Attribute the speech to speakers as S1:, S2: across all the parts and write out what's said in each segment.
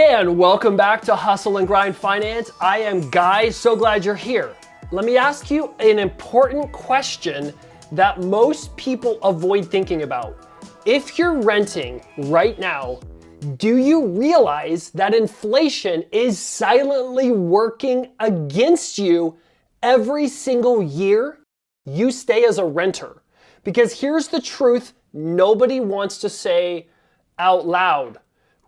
S1: And welcome back to Hustle and Grind Finance. I am Guy, so glad you're here. Let me ask you an important question that most people avoid thinking about. If you're renting right now, do you realize that inflation is silently working against you every single year you stay as a renter? Because here's the truth nobody wants to say out loud.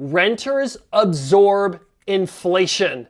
S1: Renters absorb inflation.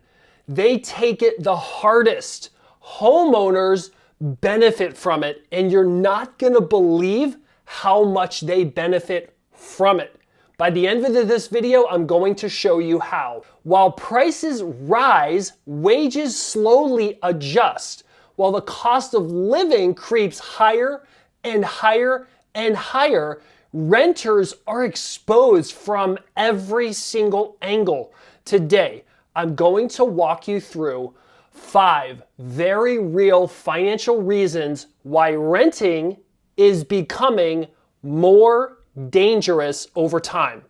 S1: They take it the hardest. Homeowners benefit from it, and you're not gonna believe how much they benefit from it. By the end of this video, I'm going to show you how. While prices rise, wages slowly adjust, while the cost of living creeps higher and higher and higher. Renters are exposed from every single angle. Today, I'm going to walk you through 5 very real financial reasons why renting is becoming more dangerous over time,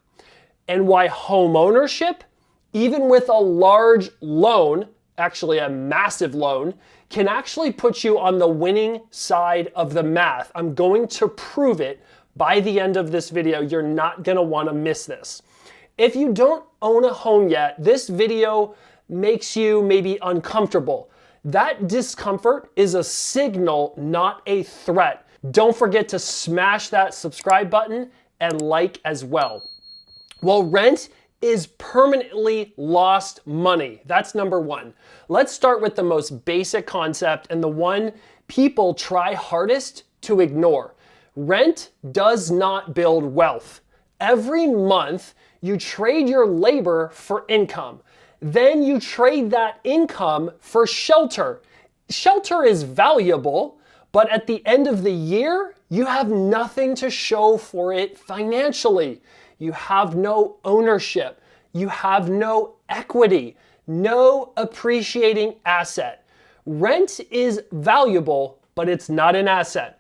S1: and why home ownership, even with a large loan, actually a massive loan, can actually put you on the winning side of the math. I'm going to prove it by the end of this video. You're not gonna wanna miss this. If you don't own a home yet, this video makes you maybe uncomfortable. That discomfort is a signal, not a threat. Don't forget to smash that subscribe button and like as well. Well, rent is permanently lost money. That's number one. Let's start with the most basic concept and the one people try hardest to ignore. Rent does not build wealth. Every month, you trade your labor for income. Then you trade that income for shelter. Shelter is valuable, but at the end of the year, you have nothing to show for it financially. You have no ownership. You have no equity, no appreciating asset. Rent is valuable, but it's not an asset.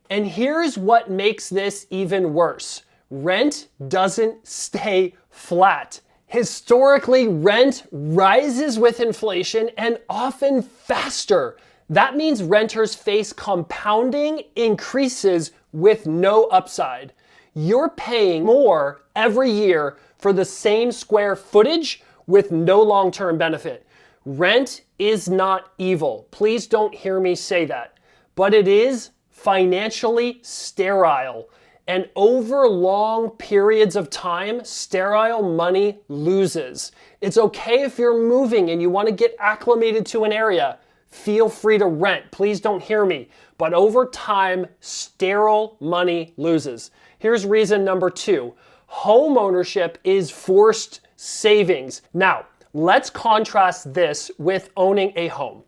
S1: And here's what makes this even worse. Rent doesn't stay flat. Historically, rent rises with inflation and often faster. That means renters face compounding increases with no upside. You're paying more every year for the same square footage with no long-term benefit. Rent is not evil. Please don't hear me say that. But it is financially sterile. And over long periods of time, sterile money loses. It's okay if you're moving and you want to get acclimated to an area. Feel free to rent. Please don't hear me. But over time, sterile money loses. Here's reason number 2. Home ownership is forced savings. Now, let's contrast this with owning a home.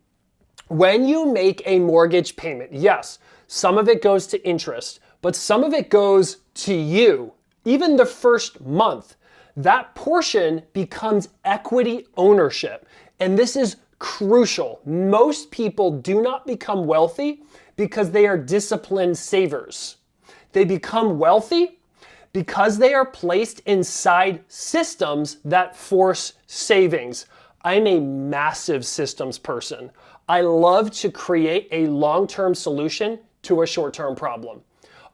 S1: When you make a mortgage payment, yes, some of it goes to interest, but some of it goes to you. Even the first month, that portion becomes equity ownership. And this is crucial. Most people do not become wealthy because they are disciplined savers. They become wealthy because they are placed inside systems that force savings. I'm a massive systems person. I love to create a long-term solution to a short-term problem.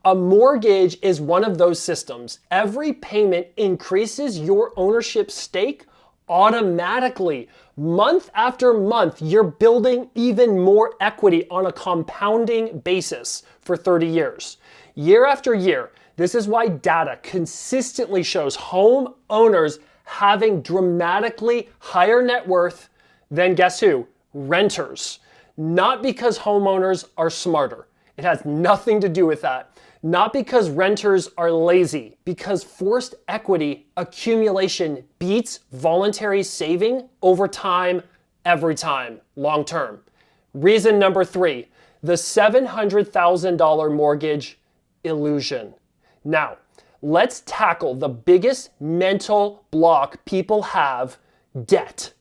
S1: A mortgage is one of those systems. Every payment increases your ownership stake automatically. Month after month, you're building even more equity on a compounding basis for 30 years. Year after year, this is why data consistently shows home owners having dramatically higher net worth than, guess who? Renters. Not because homeowners are smarter. It has nothing to do with that. Not because renters are lazy, because forced equity accumulation beats voluntary saving over time, every time, long term. Reason number 3, the $700,000 mortgage illusion. Now, let's tackle the biggest mental block people have, debt.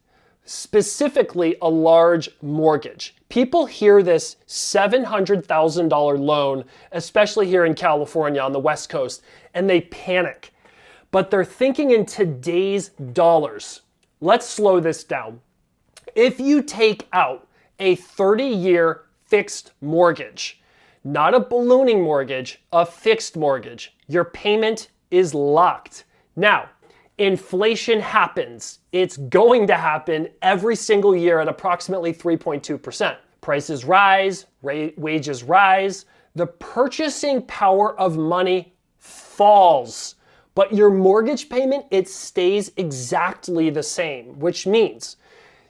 S1: Specifically a large mortgage. People hear this $700,000 loan, especially here in California on the West Coast, and they panic. But they're thinking in today's dollars. Let's slow this down. If you take out a 30-year fixed mortgage, not a ballooning mortgage, a fixed mortgage, your payment is locked. Now, inflation happens. It's going to happen every single year at approximately 3.2%. Prices rise, wages rise, the purchasing power of money falls. But your mortgage payment, it stays exactly the same, which means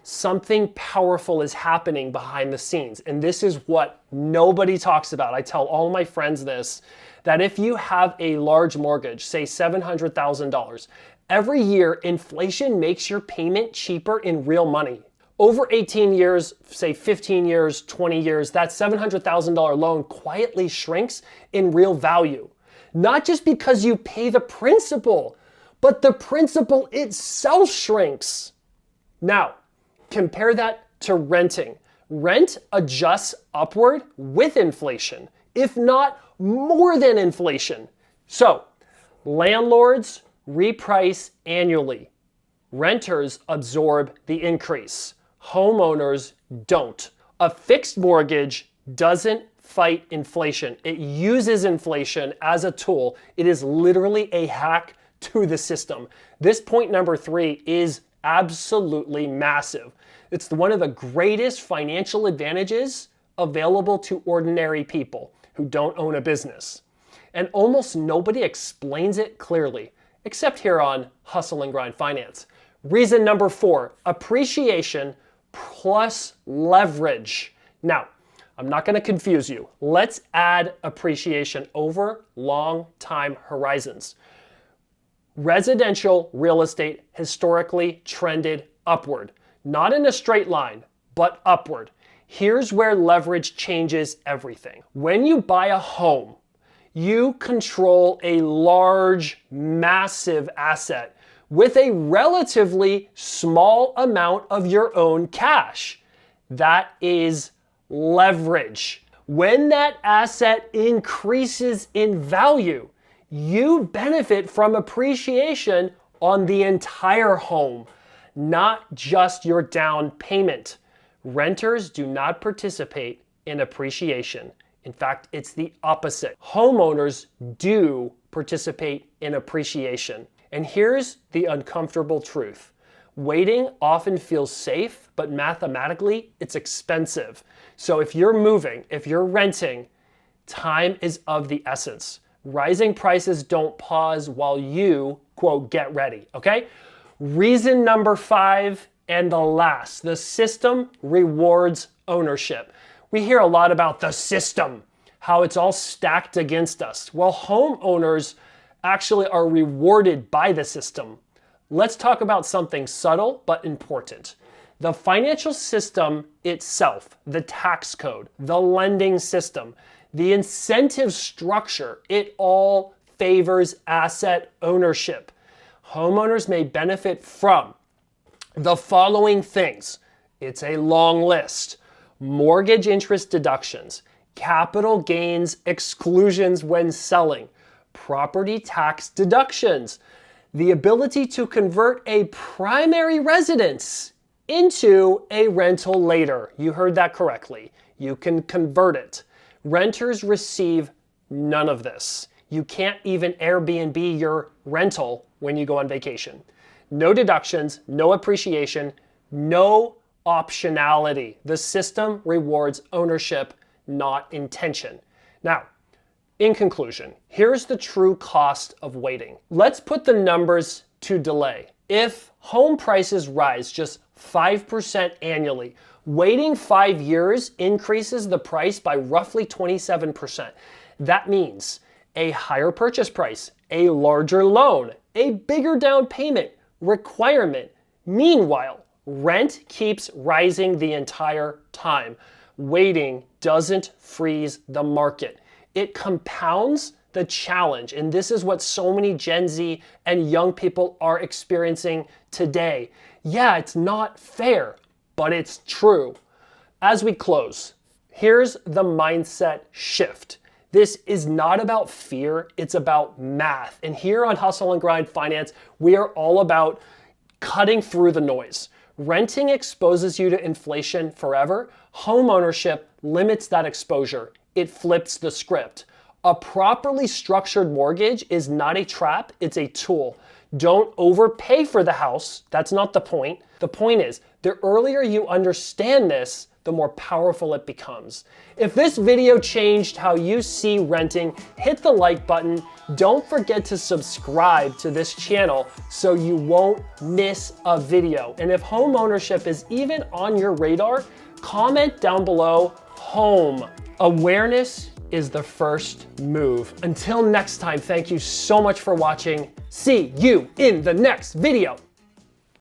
S1: something powerful is happening behind the scenes. And this is what nobody talks about. I tell all my friends this, that if you have a large mortgage, say $700,000, every year inflation makes your payment cheaper in real money. Over 18 years, say 15 years, 20 years, that $700,000 loan quietly shrinks in real value. Not just because you pay the principal, but the principal itself shrinks. Now, compare that to renting. Rent adjusts upward with inflation, if not more than inflation. So, landlords reprice annually. Renters absorb the increase. Homeowners don't. A fixed mortgage doesn't fight inflation. It uses inflation as a tool. It is literally a hack to the system. This point number 3 is absolutely massive. It's one of the greatest financial advantages available to ordinary people who don't own a business. And almost nobody explains it clearly, except here on Hustle and Grind Finance. Reason number 4, appreciation plus leverage. Now, I'm not going to confuse you. Let's add appreciation over long time horizons. Residential real estate historically trended upward, not in a straight line, but upward. Here's where leverage changes everything. When you buy a home, you control a large, massive asset with a relatively small amount of your own cash. That is leverage. When that asset increases in value, you benefit from appreciation on the entire home, not just your down payment. Renters do not participate in appreciation. In fact, it's the opposite. Homeowners do participate in appreciation. And here's the uncomfortable truth. Waiting often feels safe, but mathematically, it's expensive. So if you're moving, if you're renting, time is of the essence. Rising prices don't pause while you, quote, get ready, okay? Reason number 5 and the last, the system rewards ownership. We hear a lot about the system, how it's all stacked against us. Well, homeowners actually are rewarded by the system. Let's talk about something subtle but important. The financial system itself, the tax code, the lending system, the incentive structure, it all favors asset ownership. Homeowners may benefit from the following things. It's a long list. Mortgage interest deductions, capital gains exclusions when selling, property tax deductions, the ability to convert a primary residence into a rental later. You heard that correctly. You can convert it. Renters receive none of this. You can't even Airbnb your rental when you go on vacation. No deductions, no appreciation, no optionality. The system rewards ownership, not intention. Now, in conclusion, here's the true cost of waiting. Let's put the numbers to delay. If home prices rise just 5% annually, waiting 5 years increases the price by roughly 27%. That means a higher purchase price, a larger loan, a bigger down payment requirement. Meanwhile, rent keeps rising the entire time. Waiting doesn't freeze the market. It compounds the challenge. And this is what so many Gen Z and young people are experiencing today. Yeah, it's not fair, but it's true. As we close, here's the mindset shift. This is not about fear, it's about math. And here on Hustle and Grind Finance, we are all about cutting through the noise. Renting exposes you to inflation forever. Homeownership limits that exposure. It flips the script. A properly structured mortgage is not a trap, it's a tool. Don't overpay for the house. That's not the point. The point is, the earlier you understand this, the more powerful it becomes. If this video changed how you see renting, hit the like button. Don't forget to subscribe to this channel so you won't miss a video. And if home ownership is even on your radar, comment down below home. Awareness is the first move. Until next time, thank you so much for watching. See you in the next video.